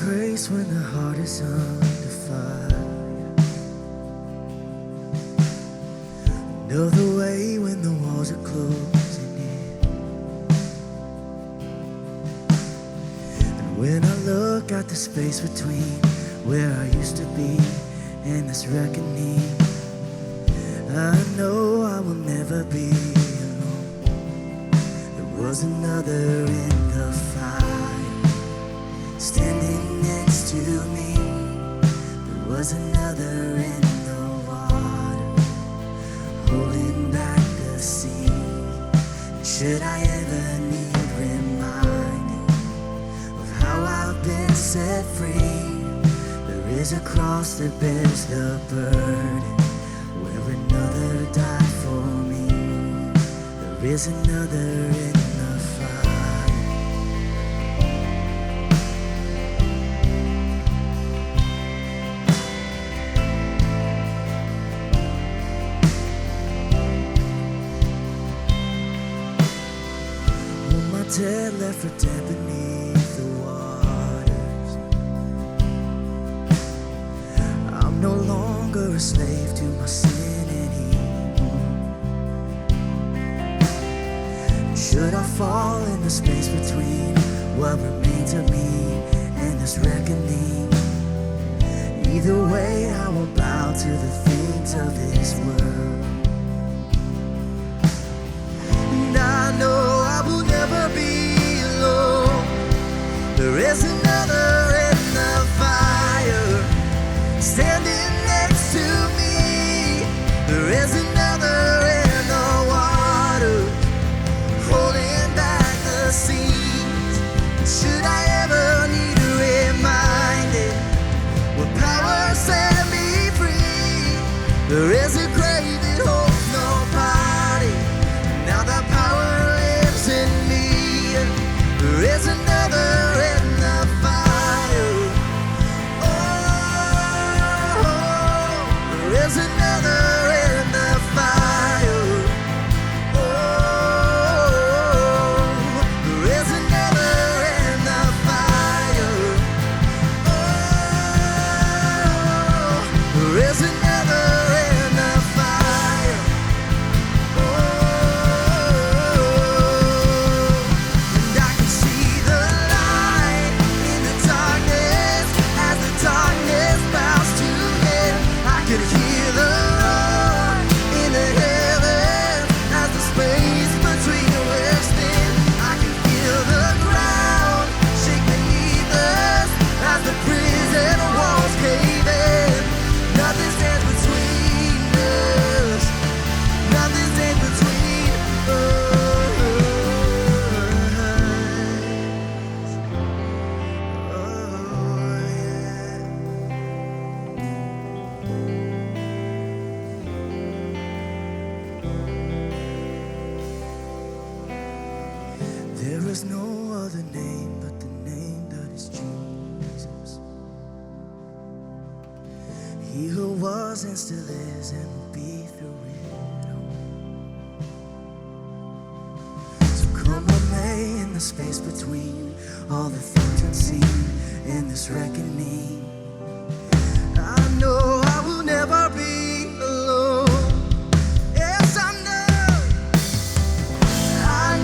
grace when the heart is under fire. Know the way when the walls are closing in. And when I look at the space between where I used to be and this reckoning, I know I will never be alone. There was another in the fire, standing next to me. There was another in the water, holding back the sea. Should I ever need reminding of how I've been set free, there is a cross that bears the burden, where another died for me. There is another in the fire. Oh, my dead left for dead beneath the waters. I'm no longer a slave to my sin anymore. Should I fall in the space between what remains of me and this reckoning? Either way, I will bow to the things of this world. And I know I will never be alone. There is another in the fire, standing next to me. There is another in the water, holding back the seas. Should I ever need reminded what power set me free? There is a grave that holds nobody. Now that power lives in me. There is another in the fire. There is another in the fire. Oh, there is another in the fire. Oh, there is another in the fire. Oh, and I can see the light in the darkness as the darkness bows to him. I can hear the roar in the heavens as the space between the waves thin. I can feel the ground shake beneath us as the prison walls cave in. Nothing stands between us. Nothing stands between us. Oh, yeah. There is no other name but the name that is Jesus. He who was and still is and will be through it all. So come what may in the space between all the things unseen in this reckoning, I know I will never be alone. Yes, I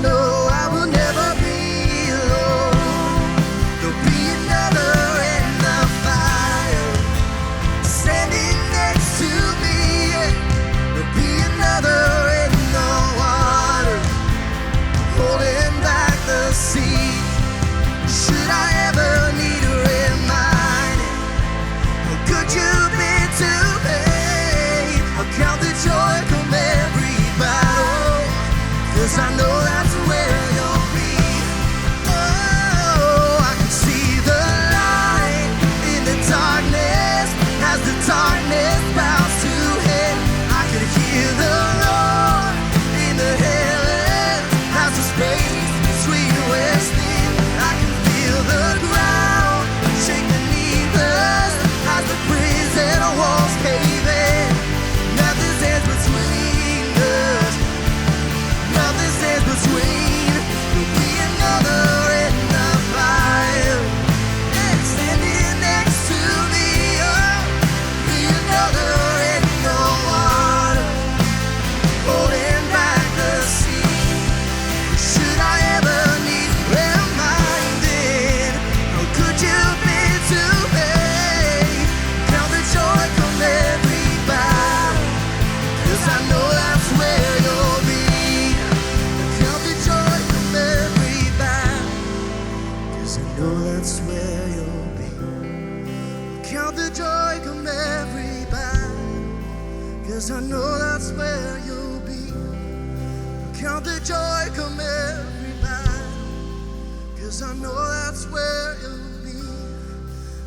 know I will never be alone. There'll be another in the fire, standing next to me. There'll be another in the water, holding back the sea. Should I ever need reminding 'cause I know that's where you'll be.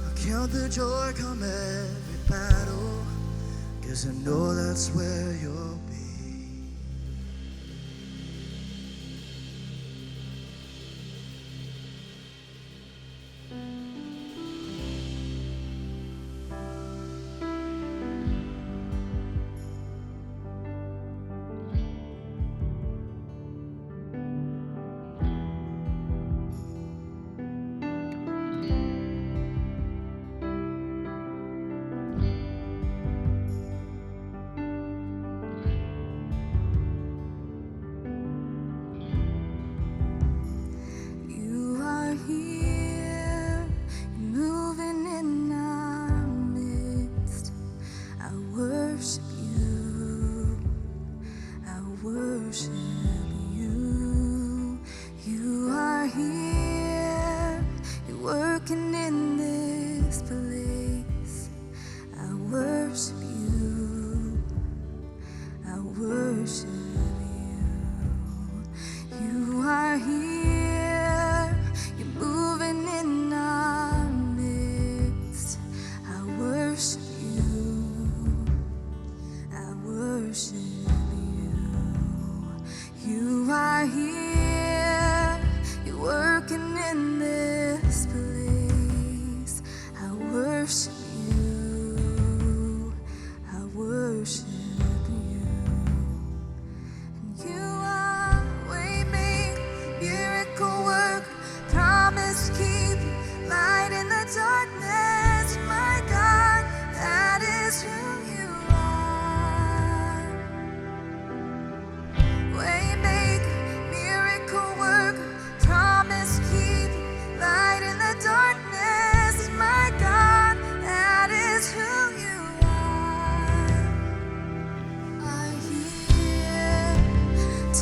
I count the joy come every battle, 'cause I know that's where you'll be.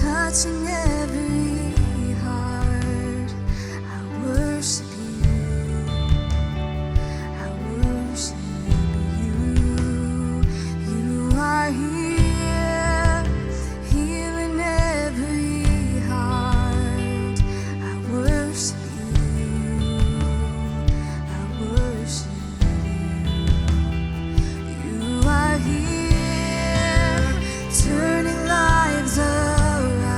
Touching every heart, I worship you, I worship you. You are here, healing every heart. I worship you, I worship you. You are here, turning lives around.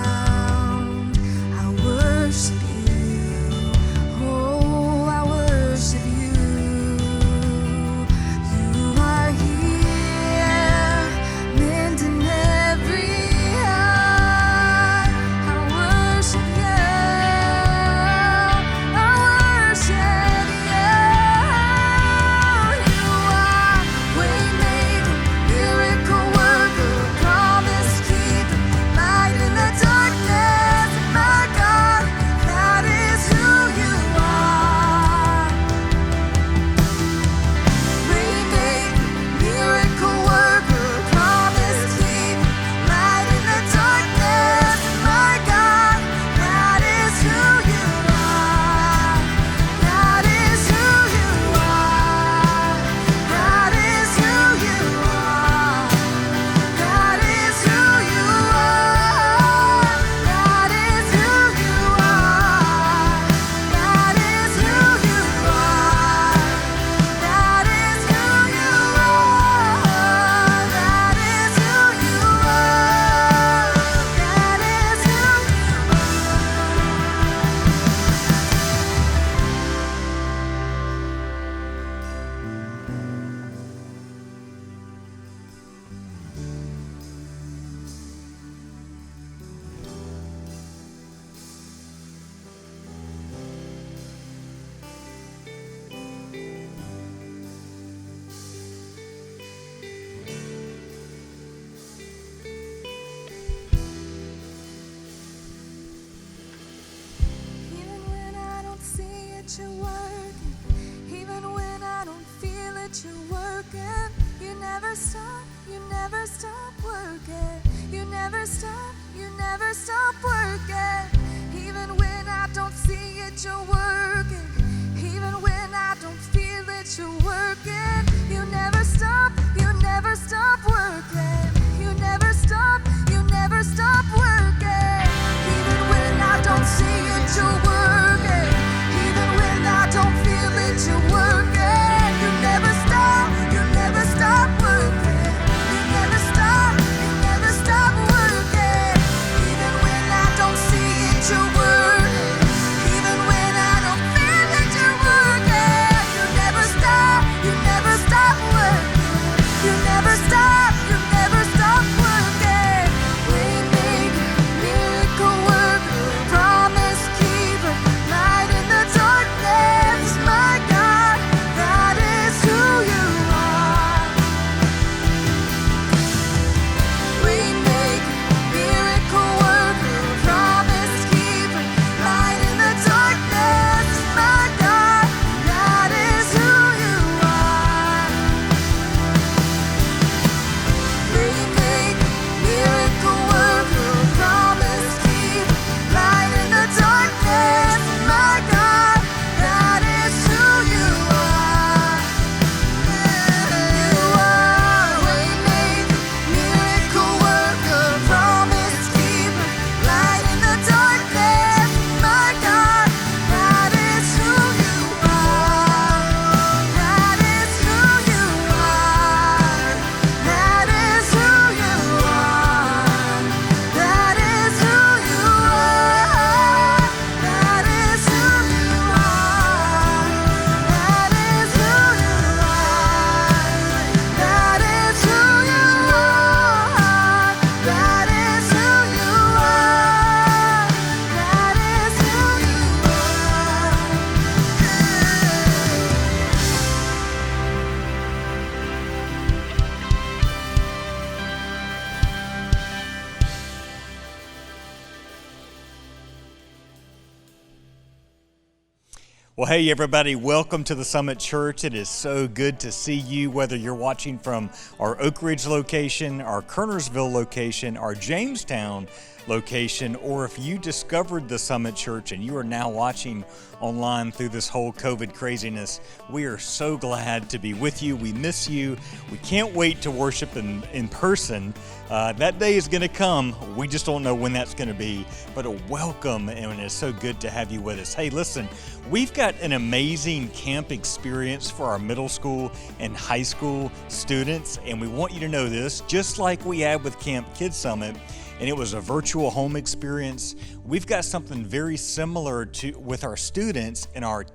Well, hey everybody, welcome to the Summit Church. It is so good to see you, whether you're watching from our Oak Ridge location, our Kernersville location, our Jamestown location, or if you discovered the Summit Church and you are now watching online through this whole COVID craziness. We are so glad to be with you. We miss you. We can't wait to worship in person. That day is going to come. We just don't know when that's going to be, but a welcome, and it's so good to have you with us. Hey, listen, we've got an amazing camp experience for our middle school and high school students, and we want you to know this, just like we had with Camp Kids Summit, and it was a virtual home experience. We've got something very similar to with our students in our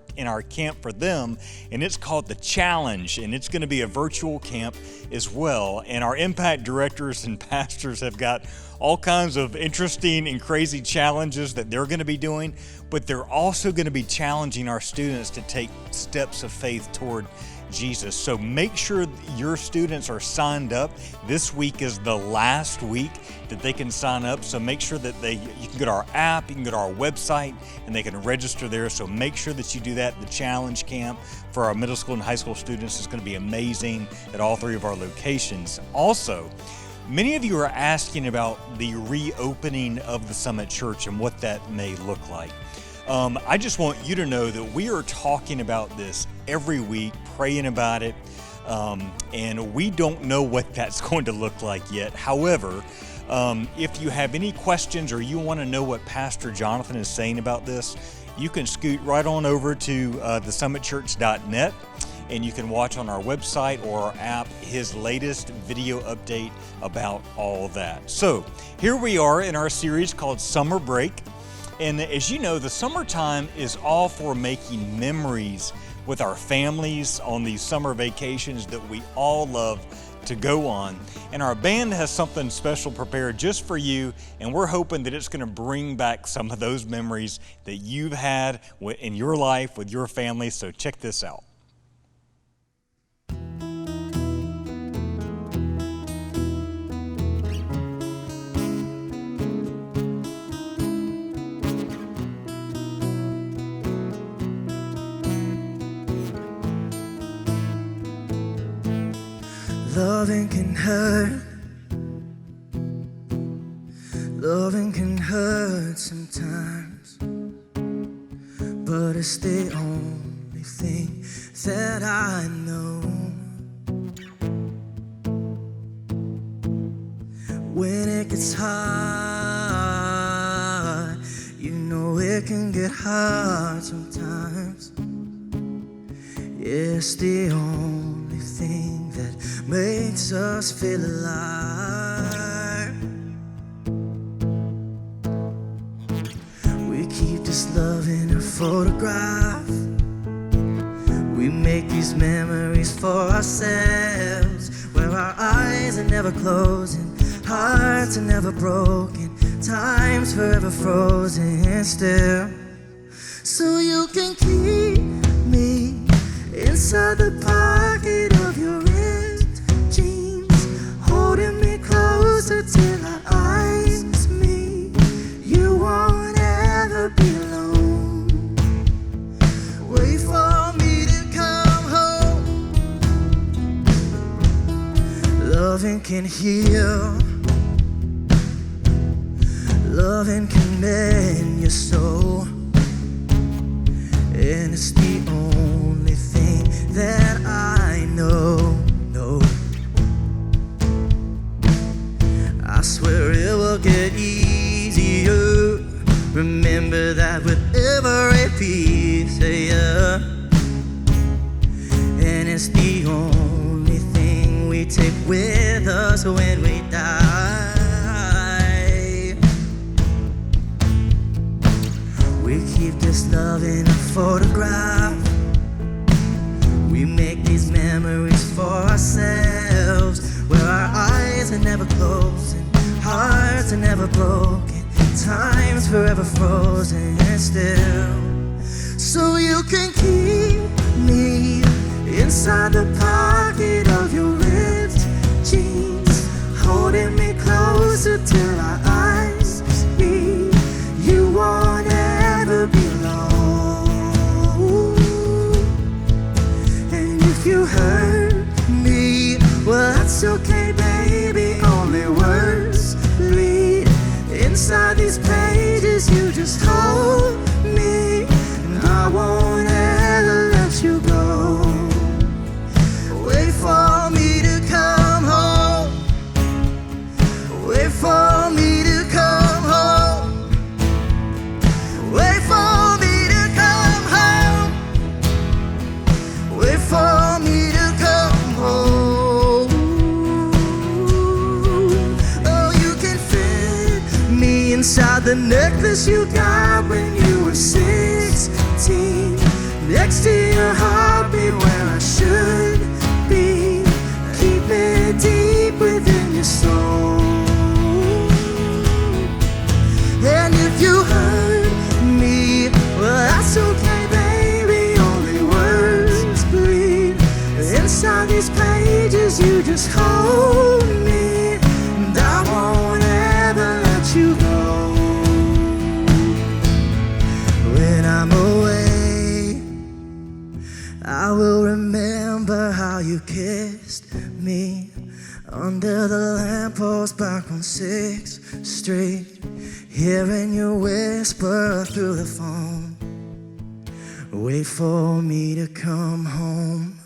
camp for them, and it's called the Challenge, and it's going to be a virtual camp as well. And our impact directors and pastors have got all kinds of interesting and crazy challenges that they're going to be doing, but they're also going to be challenging our students to take steps of faith toward Jesus. So make sure your students are signed up. This week is the last week that they can sign up. So make sure that you can go to our app, you can go to our website, and they can register there. So make sure that you do that. The Challenge Camp for our middle school and high school students is going to be amazing at all three of our locations. Also, many of you are asking about the reopening of the Summit Church and what that may look like. I just want you to know that we are talking about this every week, praying about it, and we don't know what that's going to look like yet. However, if you have any questions or you want to know what Pastor Jonathan is saying about this, you can scoot right on over to thesummitchurch.net, and you can watch on our website or our app his latest video update about all that. So here we are in our series called Summer Break. And as you know, the summertime is all for making memories with our families on these summer vacations that we all love to go on. And our band has something special prepared just for you, and we're hoping that it's going to bring back some of those memories that you've had in your life with your family. So check this out. Loving can hurt. Loving can hurt sometimes, but it's the only thing that I know. When it gets hard, you know it can get hard sometimes. It's the only thing that makes us feel alive. We keep this love in a photograph. We make these memories for ourselves, where our eyes are never closing, hearts are never broken, time's forever frozen still. So you can keep me inside the pocket of your ripped jeans, holding me closer till our eyes meet. You won't ever be alone. Wait for me to come home. Loving can heal. Loving can mend your soul. And it's the only thing that I know. I swear it will get easier. Remember that with every piece of you. And it's the only thing we take with us when we die. We keep this love in a photograph. We make these memories for ourselves, where our eyes are never closing, hearts are never broken, time's forever frozen still. So you can keep me inside the pocket of your ripped jeans, holding me closer till our eyes meet. You won't ever be alone. inside the necklace you got when you were 16. Next to your heartbeat where I should be. Keep it deep within your soul. And if you hurt me, well, that's okay, baby. Only words bleed. Inside these pages, you just hold me, and I won't ever let you go. When I'm away, I will remember how you kissed me under the lamppost back on 6th Street. Hearing you whisper through the phone, wait for me to come home.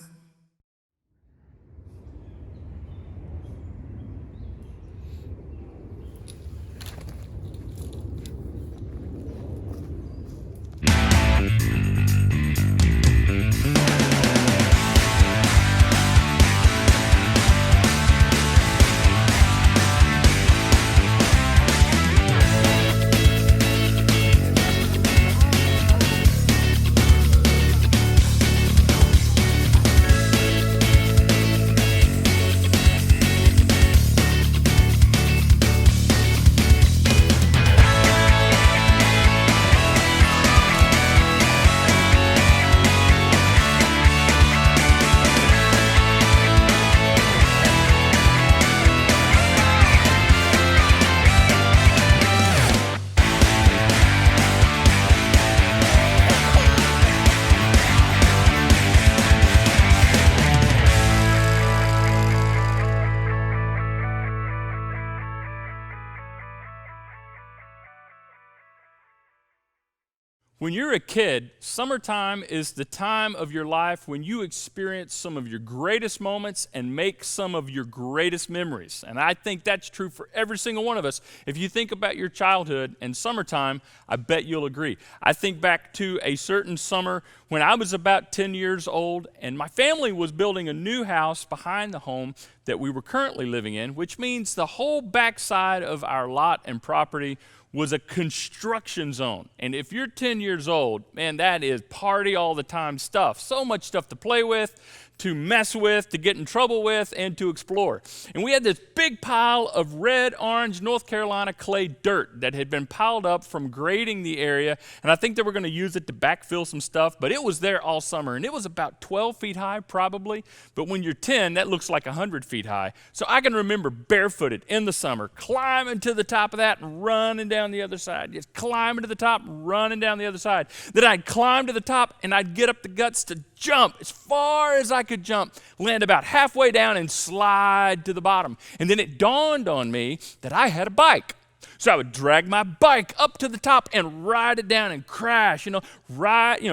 When you're a kid, summertime is the time of your life when you experience some of your greatest moments and make some of your greatest memories. And I think that's true for every single one of us. If you think about your childhood and summertime, I bet you'll agree. I think back to a certain summer when I was about 10 years old, and my family was building a new house behind the home that we were currently living in, which means the whole backside of our lot and property was a construction zone. And if you're 10 years old, man, that is party all the time stuff. So much stuff to play with, to mess with, to get in trouble with, and to explore. And we had this big pile of red, orange, North Carolina clay dirt that had been piled up from grading the area. And I think they were going to use it to backfill some stuff, but it was there all summer. And it was about 12 feet high, probably. But when you're 10, that looks like 100 feet high. So I can remember barefooted in the summer, climbing to the top of that and running down the other side. Just climbing to the top, running down the other side. Then I'd climb to the top and I'd get up the guts to jump as far as I could jump, land about halfway down and slide to the bottom. And then it dawned on me that I had a bike. So I would drag my bike up to the top and ride it down and crash, drag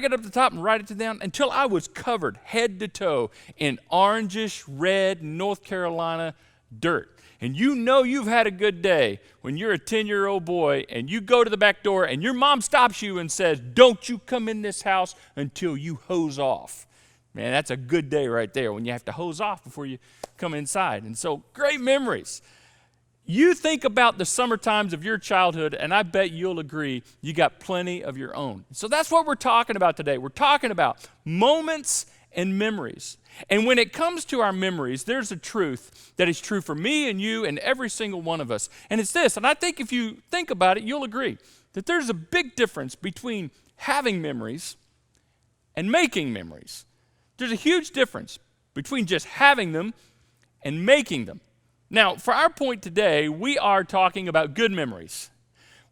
it up to the top and ride it down until I was covered head to toe in orangish red North Carolina dirt. And you know you've had a good day when you're a 10-year-old boy and you go to the back door and your mom stops you and says, "Don't you come in this house until you hose off." Man, that's a good day right there when you have to hose off before you come inside. And so, great memories. You think about the summer times of your childhood, and I bet you'll agree you got plenty of your own. So that's what we're talking about today. We're talking about moments and memories. And when it comes to our memories, there's a truth that is true for me and you and every single one of us. And it's this, and I think if you think about it, you'll agree that there's a big difference between having memories and making memories. There's a huge difference between just having them and making them. Now, for our point today, we are talking about good memories.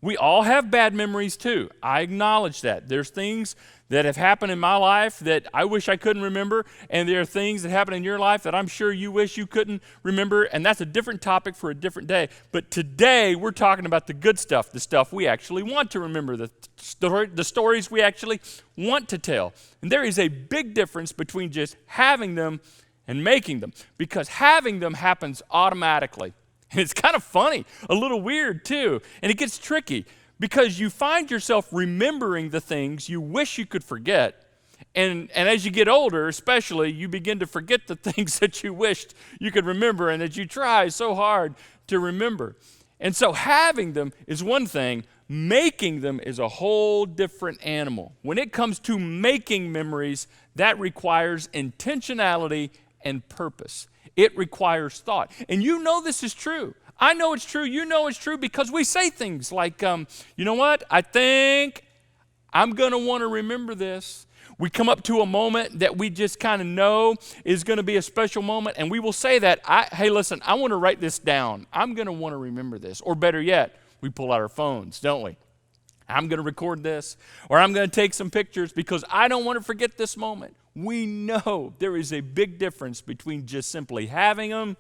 We all have bad memories too. I acknowledge that. There's things that have happened in my life that I wish I couldn't remember, and there are things that happen in your life that I'm sure you wish you couldn't remember, and that's a different topic for a different day. But today, we're talking about the good stuff, the stuff we actually want to remember, the stories we actually want to tell. And there is a big difference between just having them and making them, because having them happens automatically. And it's kind of funny, a little weird too, and it gets tricky because you find yourself remembering the things you wish you could forget, and as you get older especially, you begin to forget the things that you wished you could remember and that you try so hard to remember. And so having them is one thing, making them is a whole different animal. When it comes to making memories, that requires intentionality and purpose. It requires thought. And you know this is true. I know it's true. You know it's true because we say things like, you know what? I think I'm going to want to remember this. We come up to a moment that we just kind of know is going to be a special moment, and we will say that, hey, listen, I want to write this down. I'm going to want to remember this. Or better yet, we pull out our phones, don't we? I'm going to record this, or I'm going to take some pictures because I don't want to forget this moment. We know there is a big difference between just simply having them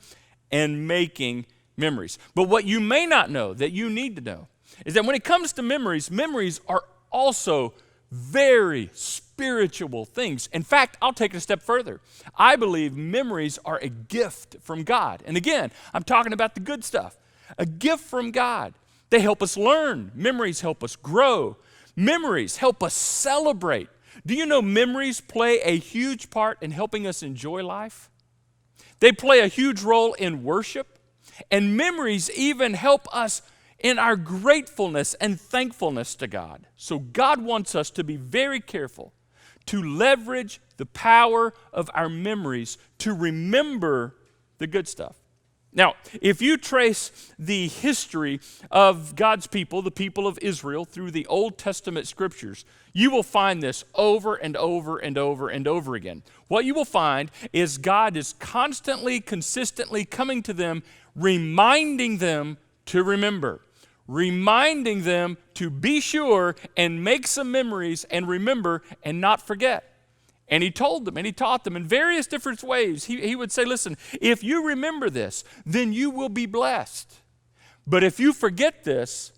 and making memories. But what you may not know that you need to know is that when it comes to memories, memories are also very spiritual things. In fact, I'll take it a step further. I believe memories are a gift from God. And again, I'm talking about the good stuff. A gift from God. They help us learn. Memories help us grow. Memories help us celebrate. Do you know memories play a huge part in helping us enjoy life? They play a huge role in worship. And memories even help us in our gratefulness and thankfulness to God. So God wants us to be very careful to leverage the power of our memories to remember the good stuff. Now, if you trace the history of God's people, the people of Israel, through the Old Testament scriptures, you will find this over and over and over and over again. What you will find is God is constantly, consistently coming to them, reminding them to remember, reminding them to be sure and make some memories and remember and not forget. And he told them and he taught them in various different ways. He would say, listen, if you remember this, then you will be blessed. But if you forget this,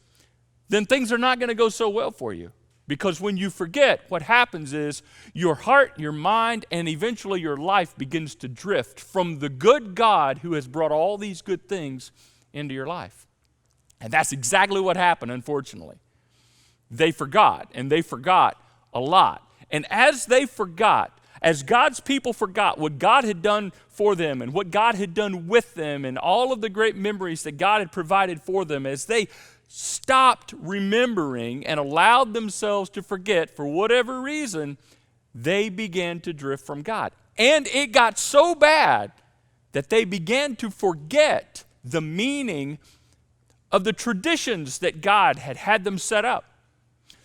then things are not going to go so well for you. Because when you forget, what happens is your heart, your mind, and eventually your life begins to drift from the good God who has brought all these good things into your life. And that's exactly what happened, unfortunately. They forgot, and they forgot a lot. And as they forgot, as God's people forgot what God had done for them and what God had done with them and all of the great memories that God had provided for them, as they stopped remembering and allowed themselves to forget for whatever reason, they began to drift from God. And it got so bad that they began to forget the meaning of the traditions that God had had them set up,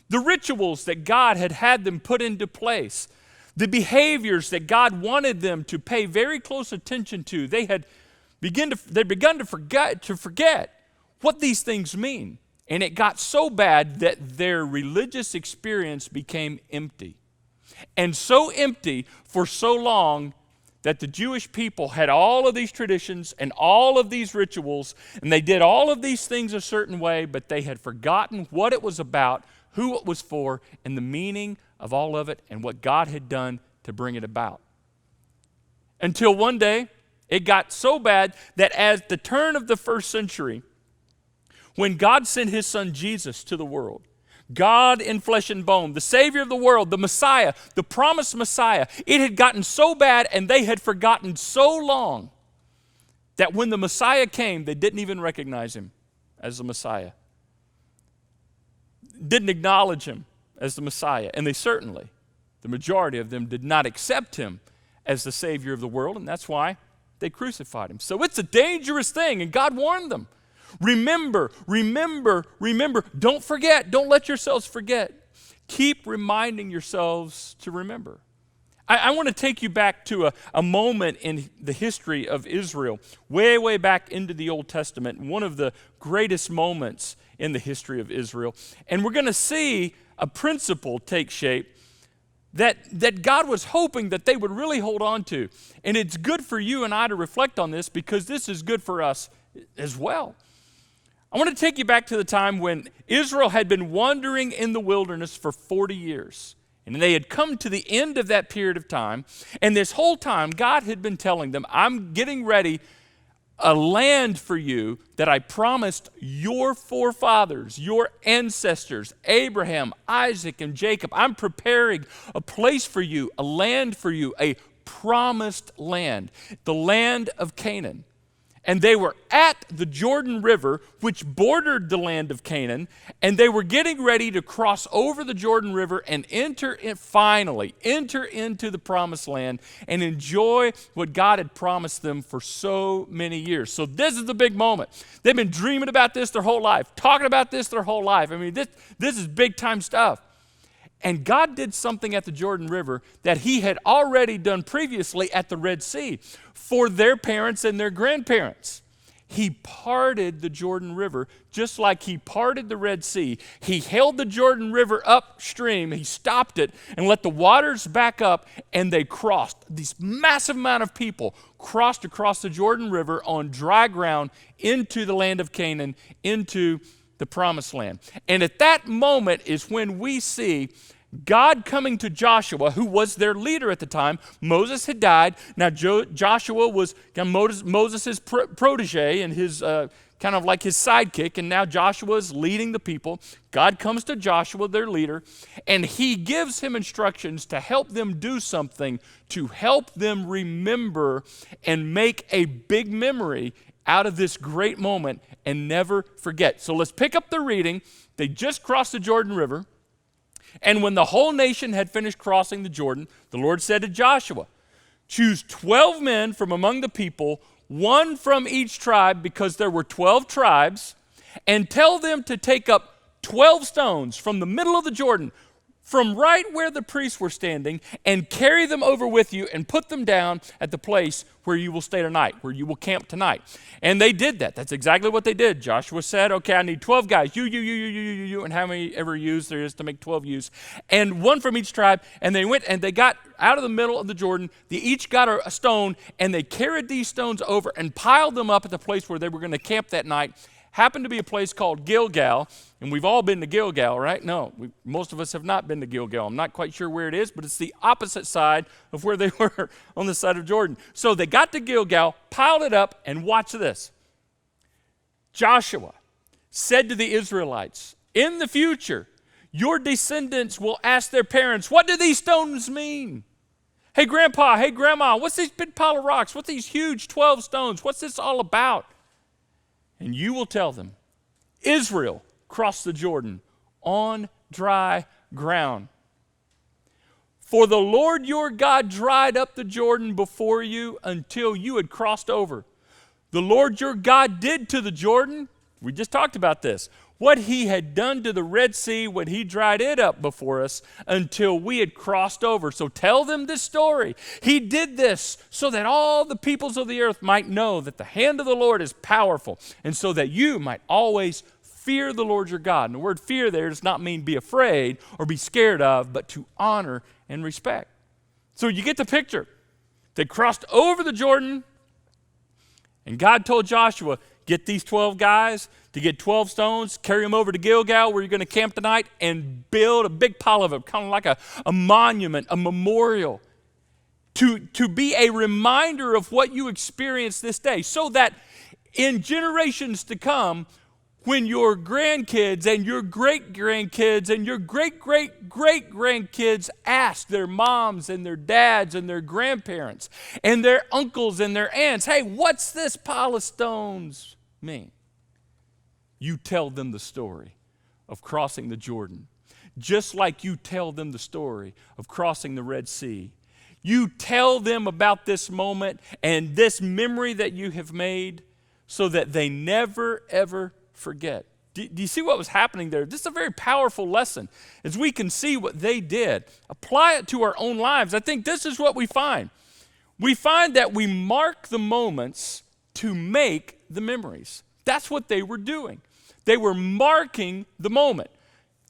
the rituals that God had had them put into place, the behaviors that God wanted them to pay very close attention to. They had begun to forget what these things mean. And it got so bad that their religious experience became empty. And so empty for so long that the Jewish people had all of these traditions and all of these rituals, and they did all of these things a certain way, but they had forgotten what it was about, who it was for, and the meaning of all of it, and what God had done to bring it about. Until one day, it got so bad that at the turn of the first century, when God sent his son Jesus to the world, God in flesh and bone, the Savior of the world, the Messiah, the promised Messiah, it had gotten so bad and they had forgotten so long that when the Messiah came, they didn't even recognize him as the Messiah. Didn't acknowledge him as the Messiah. And they certainly, the majority of them, did not accept him as the Savior of the world, and that's why they crucified him. So it's a dangerous thing, and God warned them. Remember, remember, remember. Don't forget. Don't let yourselves forget. Keep reminding yourselves to remember. I want to take you back to a moment in the history of Israel, way, way back into the Old Testament, one of the greatest moments in the history of Israel. And we're going to see a principle take shape that God was hoping that they would really hold on to. And it's good for you and I to reflect on this because this is good for us as well. I want to take you back to the time when Israel had been wandering in the wilderness for 40 years. And they had come to the end of that period of time. And this whole time, God had been telling them, I'm getting ready a land for you that I promised your forefathers, your ancestors, Abraham, Isaac, and Jacob. I'm preparing a place for you, a land for you, a promised land, the land of Canaan. And they were at the Jordan River, which bordered the land of Canaan, and they were getting ready to cross over the Jordan River and finally enter into the promised land and enjoy what God had promised them for so many years. So this is the big moment. They've been dreaming about this their whole life, talking about this their whole life. I mean, this is big time stuff. And God did something at the Jordan River that he had already done previously at the Red Sea for their parents and their grandparents. He parted the Jordan River just like he parted the Red Sea. He held the Jordan River upstream, he stopped it and let the waters back up, and they crossed. This massive amount of people crossed across the Jordan River on dry ground into the land of Canaan, into the promised land. And at that moment is when we see God coming to Joshua, who was their leader at the time. Moses had died. Now Joshua was Moses' protege and his kind of like his sidekick, and now Joshua is leading the people. God comes to Joshua, their leader, and he gives him instructions to help them do something, to help them remember and make a big memory out of this great moment and never forget. So let's pick up the reading. They just crossed the Jordan River. And when the whole nation had finished crossing the Jordan, the Lord said to Joshua, choose 12 men from among the people, one from each tribe, because there were 12 tribes, and tell them to take up 12 stones from the middle of the Jordan, from right where the priests were standing, and carry them over with you and put them down at the place where you will stay tonight, where you will camp tonight. And they did that. That's exactly what they did. Joshua said, okay, I need 12 guys. You, and how many ever ewes there is to make 12 ewes. And one from each tribe. And they went and they got out of the middle of the Jordan. They each got a stone, and they carried these stones over and piled them up at the place where they were going to camp that night. Happened to be a place called Gilgal, and we've all been to Gilgal, right? No, most of us have not been to Gilgal. I'm not quite sure where it is, but it's the opposite side of where they were on the side of Jordan. So they got to Gilgal, piled it up, and watch this. Joshua said to the Israelites, in the future, your descendants will ask their parents, what do these stones mean? Hey, Grandpa, hey, Grandma, what's this big pile of rocks? What's these huge 12 stones? What's this all about? And you will tell them, Israel crossed the Jordan on dry ground. For the Lord your God dried up the Jordan before you until you had crossed over. The Lord your God did to the Jordan, we just talked about this, what he had done to the Red Sea when he dried it up before us until we had crossed over. So tell them this story. He did this so that all the peoples of the earth might know that the hand of the Lord is powerful, and so that you might always fear the Lord your God. And the word fear there does not mean be afraid or be scared of, but to honor and respect. So you get the picture. They crossed over the Jordan, and God told Joshua, get these 12 guys to get 12 stones, carry them over to Gilgal where you're going to camp tonight, and build a big pile of them, kind of like a monument, a memorial, to be a reminder of what you experienced this day, so that in generations to come, when your grandkids and your great-grandkids and your great-great-great-grandkids ask their moms and their dads and their grandparents and their uncles and their aunts, hey, what's this pile of stones mean? You tell them the story of crossing the Jordan, just like you tell them the story of crossing the Red Sea. You tell them about this moment and this memory that you have made so that they never, ever forget. Do you see what was happening there? This is a very powerful lesson. As we can see what they did, apply it to our own lives. I think this is what we find. We find that we mark the moments to make the memories. That's what they were doing. They were marking the moment.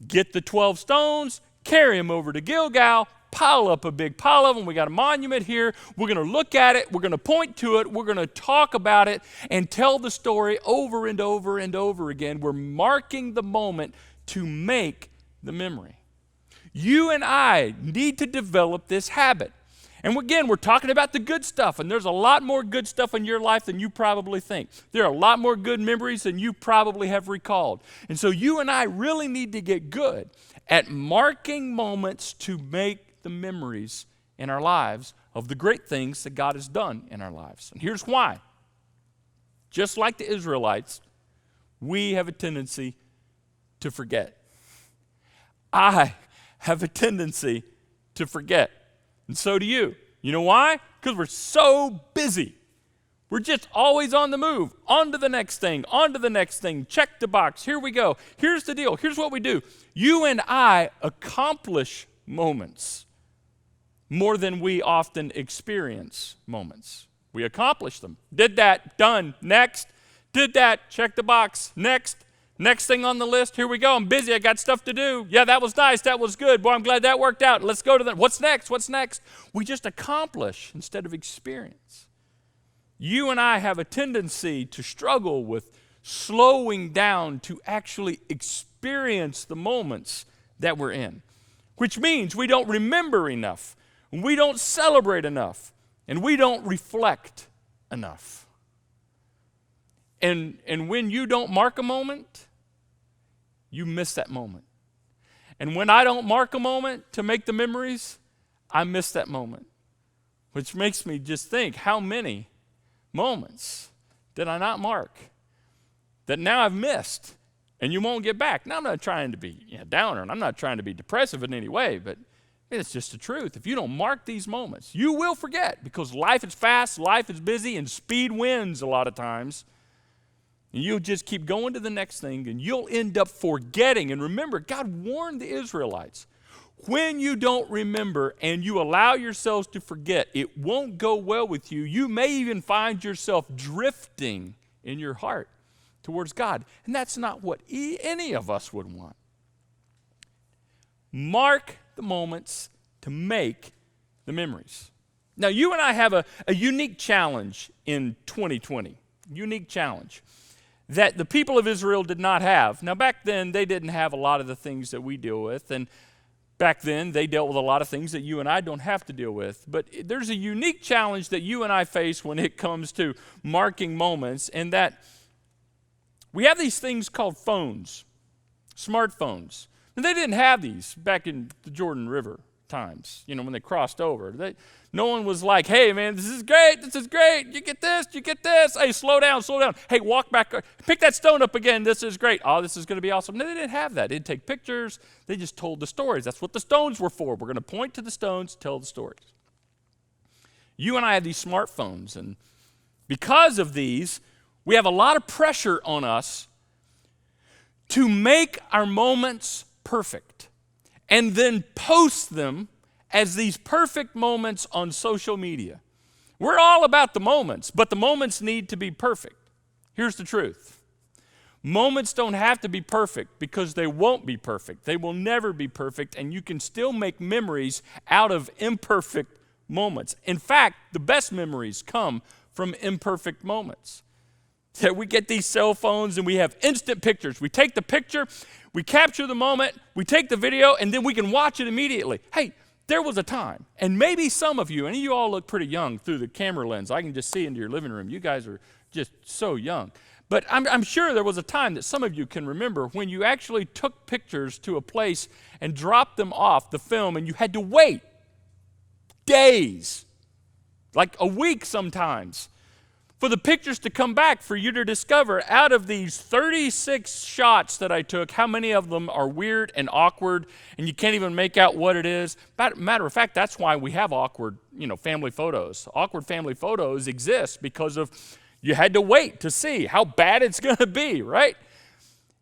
Get the 12 stones, carry them over to Gilgal, pile up a big pile of them. We got a monument here. We're going to look at it. We're going to point to it. We're going to talk about it and tell the story over and over and over again. We're marking the moment to make the memory. You and I need to develop this habit. And again, we're talking about the good stuff, and there's a lot more good stuff in your life than you probably think. There are a lot more good memories than you probably have recalled. And so you and I really need to get good at marking moments to make the memories in our lives of the great things that God has done in our lives. And here's why. just like the Israelites, we have a tendency to forget. I have a tendency to forget, and so do you. You know why? Because we're so busy. We're just always on the move, on to the next thing, check the box, here we go. Here's the deal, here's what we do. You and I accomplish moments more than we often experience moments. We accomplish them. Did that, done, next. Did that, check the box, next. Next thing on the list, here we go. I'm busy, I got stuff to do. Yeah, that was nice, that was good. Boy, I'm glad that worked out. Let's go to the, what's next? We just accomplish instead of experience. You and I have a tendency to struggle with slowing down to actually experience the moments that we're in, which means we don't remember enough, we don't celebrate enough, and we don't reflect enough. And when you don't mark a moment, you miss that moment. And when I don't mark a moment to make the memories, I miss that moment, which makes me just think, how many moments did I not mark that now I've missed and you won't get back? Now, I'm not trying to be downer, and I'm not trying to be depressive in any way, but it's just the truth. If you don't mark these moments, you will forget, because life is fast, life is busy, and speed wins a lot of times. And you'll just keep going to the next thing, and you'll end up forgetting. And remember, God warned the Israelites, when you don't remember and you allow yourselves to forget, it won't go well with you. You may even find yourself drifting in your heart towards God. And that's not what any of us would want. Mark the moments to make the memories. Now, you and I have a unique challenge in 2020. Unique challenge that the people of Israel did not have. Now, back then, they didn't have a lot of the things that we deal with, and back then, they dealt with a lot of things that you and I don't have to deal with. But there's a unique challenge that you and I face when it comes to marking moments, and that we have these things called phones, smartphones. And they didn't have these back in the Jordan River times, when they crossed over. No one was like, hey, man, this is great, you get this, hey, slow down, hey, walk back, pick that stone up again, this is great, oh, this is going to be awesome. No, they didn't have that. They didn't take pictures, they just told the stories. That's what the stones were for. We're going to point to the stones, tell the stories. You and I have these smartphones, and because of these, we have a lot of pressure on us to make our moments perfect and then post them as these perfect moments on social media. We're all about the moments, but the moments need to be perfect. Here's the truth. Moments don't have to be perfect, because they won't be perfect. They will never be perfect, and you can still make memories out of imperfect moments. In fact, the best memories come from imperfect moments. That we get these cell phones and we have instant pictures. We take the picture, we capture the moment, we take the video, and then we can watch it immediately. Hey, there was a time, and maybe some of you, and you all look pretty young through the camera lens. I can just see into your living room. You guys are just so young. But I'm sure there was a time that some of you can remember when you actually took pictures to a place and dropped them off the film, and you had to wait days, like a week sometimes, for the pictures to come back, for you to discover, out of these 36 shots that I took, how many of them are weird and awkward, and you can't even make out what it is. Matter of fact, that's why we have awkward, family photos. Awkward family photos exist because of you had to wait to see how bad it's going to be, right?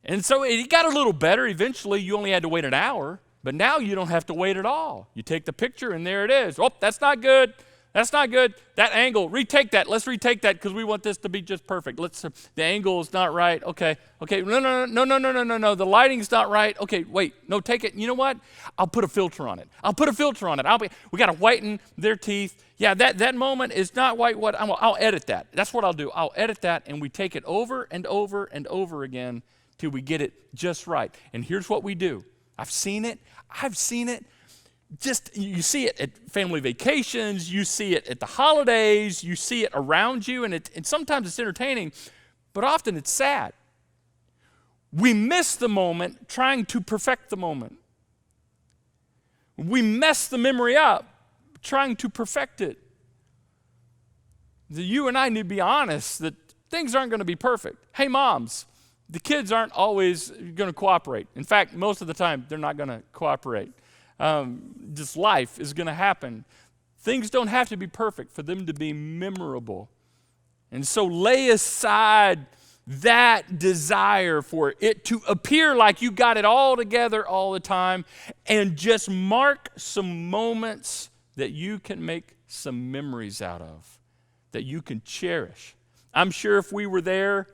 And so it got a little better. Eventually, you only had to wait an hour, but now you don't have to wait at all. You take the picture, and there it is. Oh, that's not good. That's not good. That angle, retake that. Let's retake that because we want this to be just perfect. The angle is not right. Okay. No. The lighting's not right. Okay, wait. No, take it. You know what? I'll put a filter on it. We got to whiten their teeth. Yeah, that moment is not white. I'll edit that. That's what I'll do. I'll edit that, and we take it over and over and over again till we get it just right. And here's what we do. I've seen it. Just, you see it at family vacations, you see it at the holidays, you see it around you, and sometimes it's entertaining, but often it's sad. We miss the moment trying to perfect the moment. We mess the memory up trying to perfect it. You and I need to be honest that things aren't going to be perfect. Hey, moms, the kids aren't always going to cooperate. In fact, most of the time, they're not going to cooperate. Just life is going to happen. Things don't have to be perfect for them to be memorable. And so lay aside that desire for it to appear like you got it all together all the time, and just mark some moments that you can make some memories out of, that you can cherish. I'm sure if we were there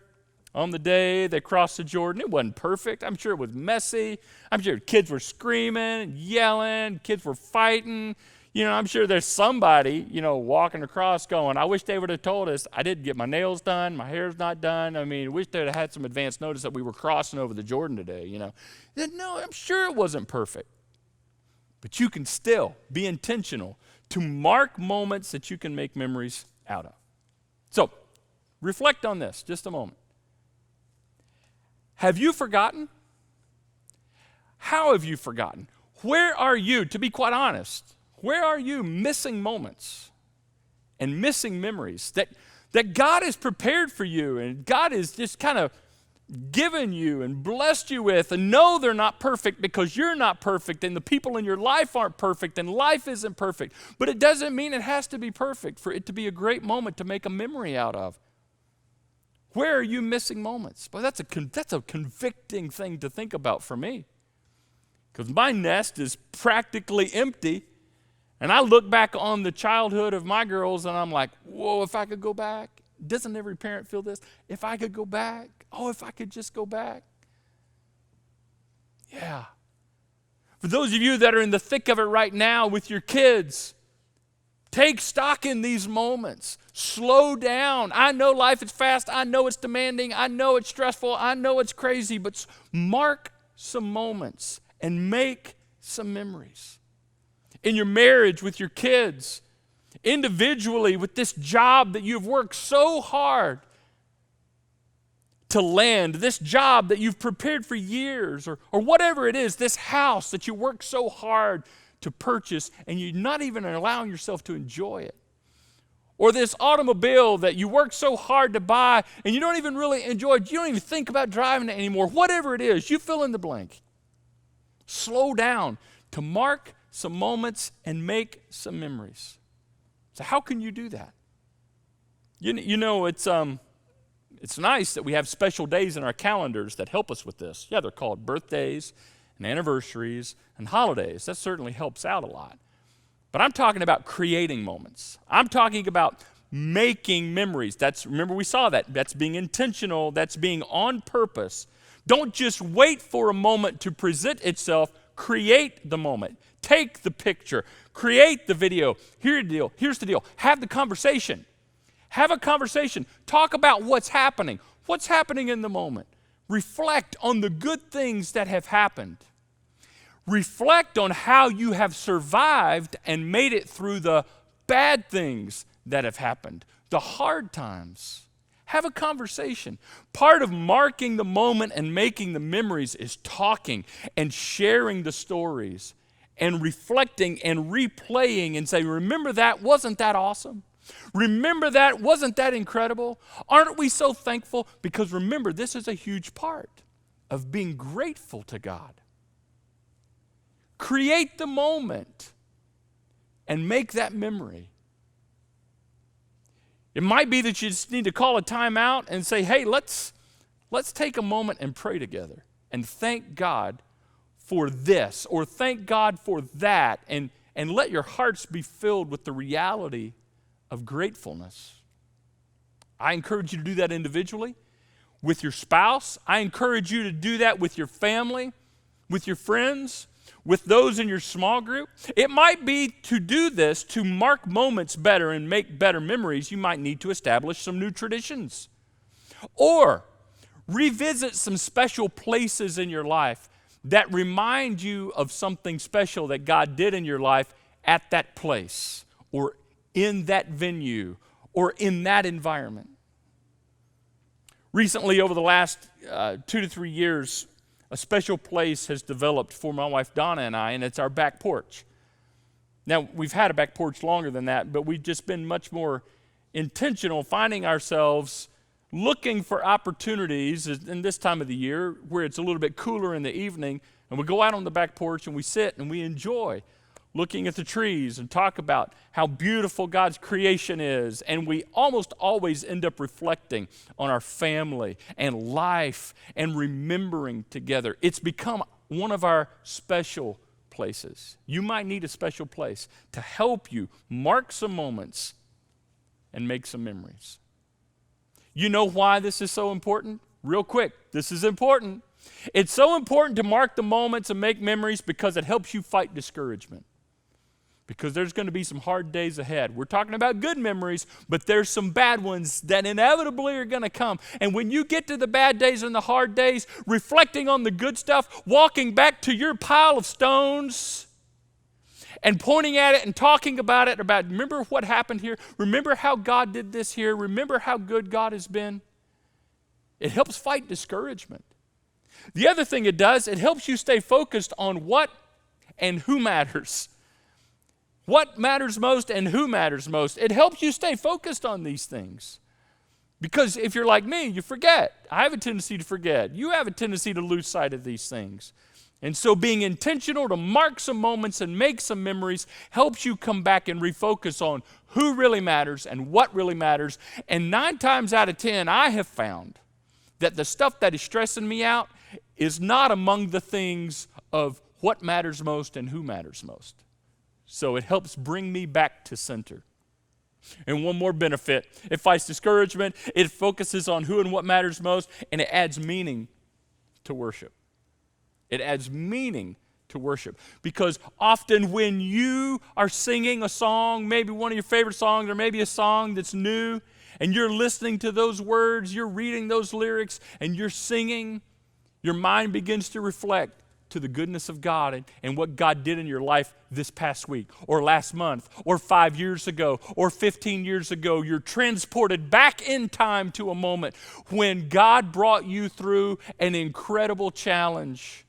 on the day they crossed the Jordan, it wasn't perfect. I'm sure it was messy. I'm sure kids were screaming, yelling, kids were fighting. I'm sure there's somebody, walking across going, I wish they would have told us I didn't get my nails done, my hair's not done. I wish they'd have had some advance notice that we were crossing over the Jordan today, No, I'm sure it wasn't perfect. But you can still be intentional to mark moments that you can make memories out of. So, reflect on this just a moment. Have you forgotten? How have you forgotten? Where are you, to be quite honest, where are you missing moments and missing memories that God has prepared for you and God has just kind of given you and blessed you with? And no, they're not perfect because you're not perfect and the people in your life aren't perfect and life isn't perfect. But it doesn't mean it has to be perfect for it to be a great moment to make a memory out of. Where are you missing moments? Well, that's a convicting thing to think about for me, because my nest is practically empty, and I look back on the childhood of my girls, and I'm like, whoa, if I could go back. Doesn't every parent feel this? If I could go back. Oh, if I could just go back. Yeah. For those of you that are in the thick of it right now with your kids, take stock in these moments. Slow down. I know life is fast. I know it's demanding. I know it's stressful. I know it's crazy. But mark some moments and make some memories. In your marriage with your kids, individually with this job that you've worked so hard to land, this job that you've prepared for years, or whatever it is, this house that you worked so hard to purchase and you're not even allowing yourself to enjoy it. Or this automobile that you worked so hard to buy and you don't even really enjoy it. You don't even think about driving it anymore. Whatever it is, you fill in the blank. Slow down to mark some moments and make some memories. So how can you do that? It's nice that we have special days in our calendars that help us with this. Yeah, they're called birthdays and anniversaries and holidays. That certainly helps out a lot. But I'm talking about creating moments. I'm talking about making memories. Remember we saw that. That's being intentional. That's being on purpose. Don't just wait for a moment to present itself. Create the moment. Take the picture. Create the video. Here's the deal. Have the conversation. Have a conversation. Talk about what's happening. What's happening in the moment. Reflect on the good things that have happened. Reflect on how you have survived and made it through the bad things that have happened, the hard times. Have a conversation. Part of marking the moment and making the memories is talking and sharing the stories and reflecting and replaying and say, remember that? Wasn't that awesome? Remember that? Wasn't that incredible? Aren't we so thankful? Because remember, this is a huge part of being grateful to God. Create the moment and make that memory. It might be that you just need to call a timeout and say, hey, let's take a moment and pray together and thank God for this or thank God for that, and let your hearts be filled with the reality of gratefulness. I encourage you to do that individually with your spouse. I encourage you to do that with your family, with your friends, with those in your small group. It might be to do this, to mark moments better and make better memories, you might need to establish some new traditions. Or revisit some special places in your life that remind you of something special that God did in your life at that place or in that venue or in that environment. Recently, over the last 2 to 3 years, a special place has developed for my wife Donna and I, and it's our back porch. Now, we've had a back porch longer than that, but we've just been much more intentional, finding ourselves looking for opportunities in this time of the year where it's a little bit cooler in the evening, and we go out on the back porch and we sit and we enjoy looking at the trees and talk about how beautiful God's creation is. And we almost always end up reflecting on our family and life and remembering together. It's become one of our special places. You might need a special place to help you mark some moments and make some memories. You know why this is so important? Real quick, this is important. It's so important to mark the moments and make memories because it helps you fight discouragement. Because there's going to be some hard days ahead. We're talking about good memories, but there's some bad ones that inevitably are going to come. And when you get to the bad days and the hard days, reflecting on the good stuff, walking back to your pile of stones and pointing at it and talking about it, about remember what happened here, remember how God did this here, remember how good God has been. It helps fight discouragement. The other thing it does, it helps you stay focused on what and who matters. What matters most and who matters most. It helps you stay focused on these things. Because if you're like me, you forget. I have a tendency to forget. You have a tendency to lose sight of these things. And so being intentional to mark some moments and make some memories helps you come back and refocus on who really matters and what really matters. And 9 times out of 10, I have found that the stuff that is stressing me out is not among the things of what matters most and who matters most. So it helps bring me back to center. And one more benefit, it fights discouragement, it focuses on who and what matters most, and it adds meaning to worship. It adds meaning to worship. Because often when you are singing a song, maybe one of your favorite songs, or maybe a song that's new, and you're listening to those words, you're reading those lyrics, and you're singing, your mind begins to reflect to the goodness of God and what God did in your life this past week, or last month, or 5 years ago, or 15 years ago. You're transported back in time to a moment when God brought you through an incredible challenge,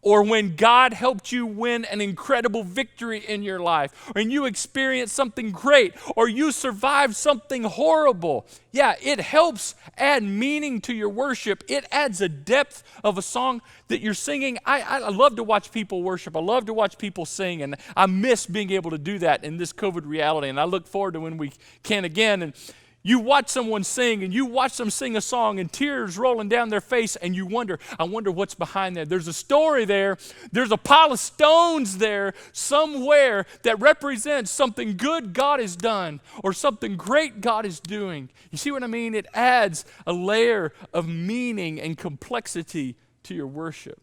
or when God helped you win an incredible victory in your life, or you experienced something great, or you survived something horrible. Yeah, it helps add meaning to your worship. It adds a depth of a song that you're singing. I love to watch people worship. I love to watch people sing, and I miss being able to do that in this COVID reality, and I look forward to when we can again. And you watch someone sing, and you watch them sing a song, and tears rolling down their face, and you wonder, I wonder what's behind there. There's a story there. There's a pile of stones there somewhere that represents something good God has done or something great God is doing. You see what I mean? It adds a layer of meaning and complexity to your worship.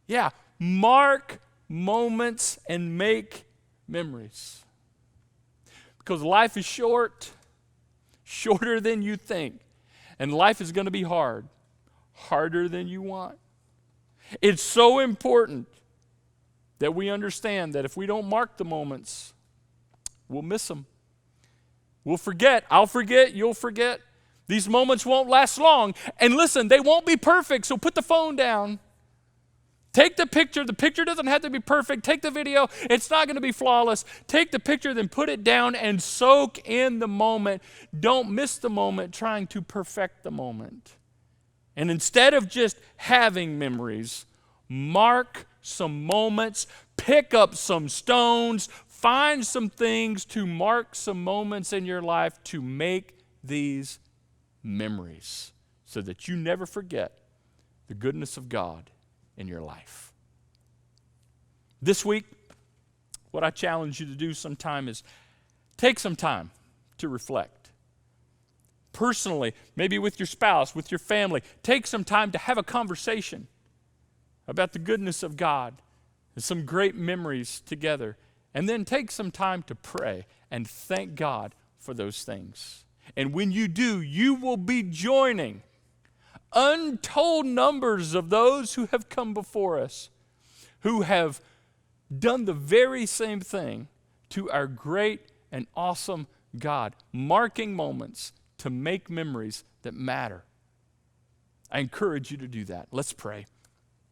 Yeah, mark moments and make memories. Because life is short. Shorter than you think. And life is going to be hard. Harder than you want. It's so important that we understand that if we don't mark the moments, we'll miss them. We'll forget. I'll forget. You'll forget. These moments won't last long. And listen, they won't be perfect, so put the phone down. Take the picture. The picture doesn't have to be perfect. Take the video. It's not going to be flawless. Take the picture, then put it down and soak in the moment. Don't miss the moment trying to perfect the moment. And instead of just having memories, mark some moments, pick up some stones, find some things to mark some moments in your life to make these memories so that you never forget the goodness of God in your life. This week, what I challenge you to do sometime is take some time to reflect. Personally, maybe with your spouse, with your family, take some time to have a conversation about the goodness of God and some great memories together. And then take some time to pray and thank God for those things. And when you do, you will be joining untold numbers of those who have come before us, who have done the very same thing to our great and awesome God, marking moments to make memories that matter. I encourage you to do that. Let's pray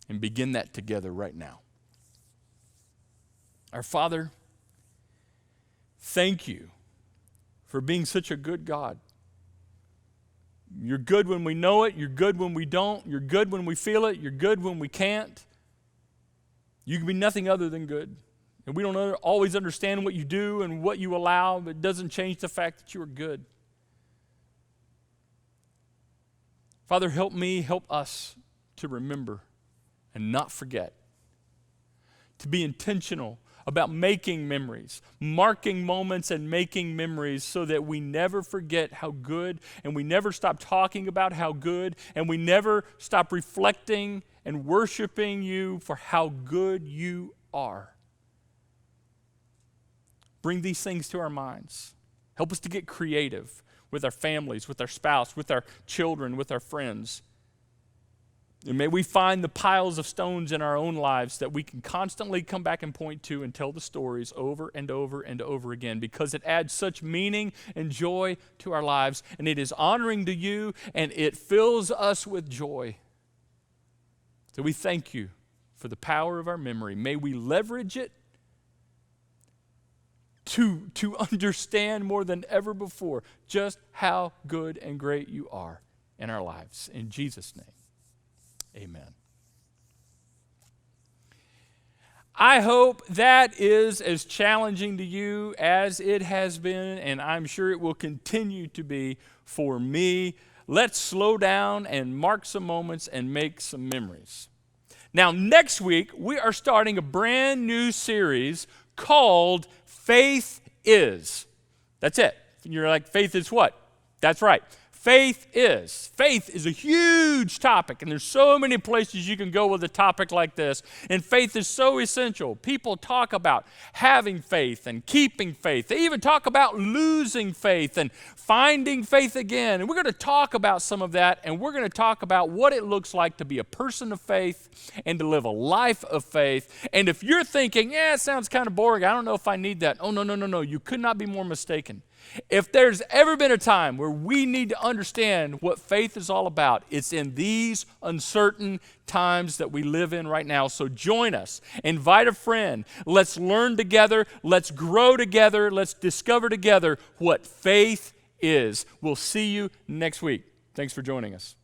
and begin that together right now. Our Father, thank you for being such a good God. You're good when we know it. You're good when we don't. You're good when we feel it. You're good when we can't. You can be nothing other than good. And we don't always understand what you do and what you allow, but it doesn't change the fact that you are good. Father, help me, help us to remember and not forget, to be intentional about making memories, marking moments and making memories so that we never forget how good, and we never stop talking about how good, and we never stop reflecting and worshiping you for how good you are. Bring these things to our minds. Help us to get creative with our families, with our spouse, with our children, with our friends. And may we find the piles of stones in our own lives that we can constantly come back and point to and tell the stories over and over and over again, because it adds such meaning and joy to our lives, and it is honoring to you, and it fills us with joy. So we thank you for the power of our memory. May we leverage it to understand more than ever before just how good and great you are in our lives. In Jesus' name, amen. I hope that is as challenging to you as it has been, and I'm sure it will continue to be for me. Let's slow down and mark some moments and make some memories. Now, next week, we are starting a brand new series called Faith Is. That's it. And you're like, faith is what? That's right. Faith is. Faith is a huge topic, and there's so many places you can go with a topic like this, and faith is so essential. People talk about having faith and keeping faith. They even talk about losing faith and finding faith again, and we're going to talk about some of that, and we're going to talk about what it looks like to be a person of faith and to live a life of faith. And if you're thinking, it sounds kind of boring, I don't know if I need that. Oh, no, you could not be more mistaken. If there's ever been a time where we need to understand what faith is all about, it's in these uncertain times that we live in right now. So join us. Invite a friend. Let's learn together. Let's grow together. Let's discover together what faith is. We'll see you next week. Thanks for joining us.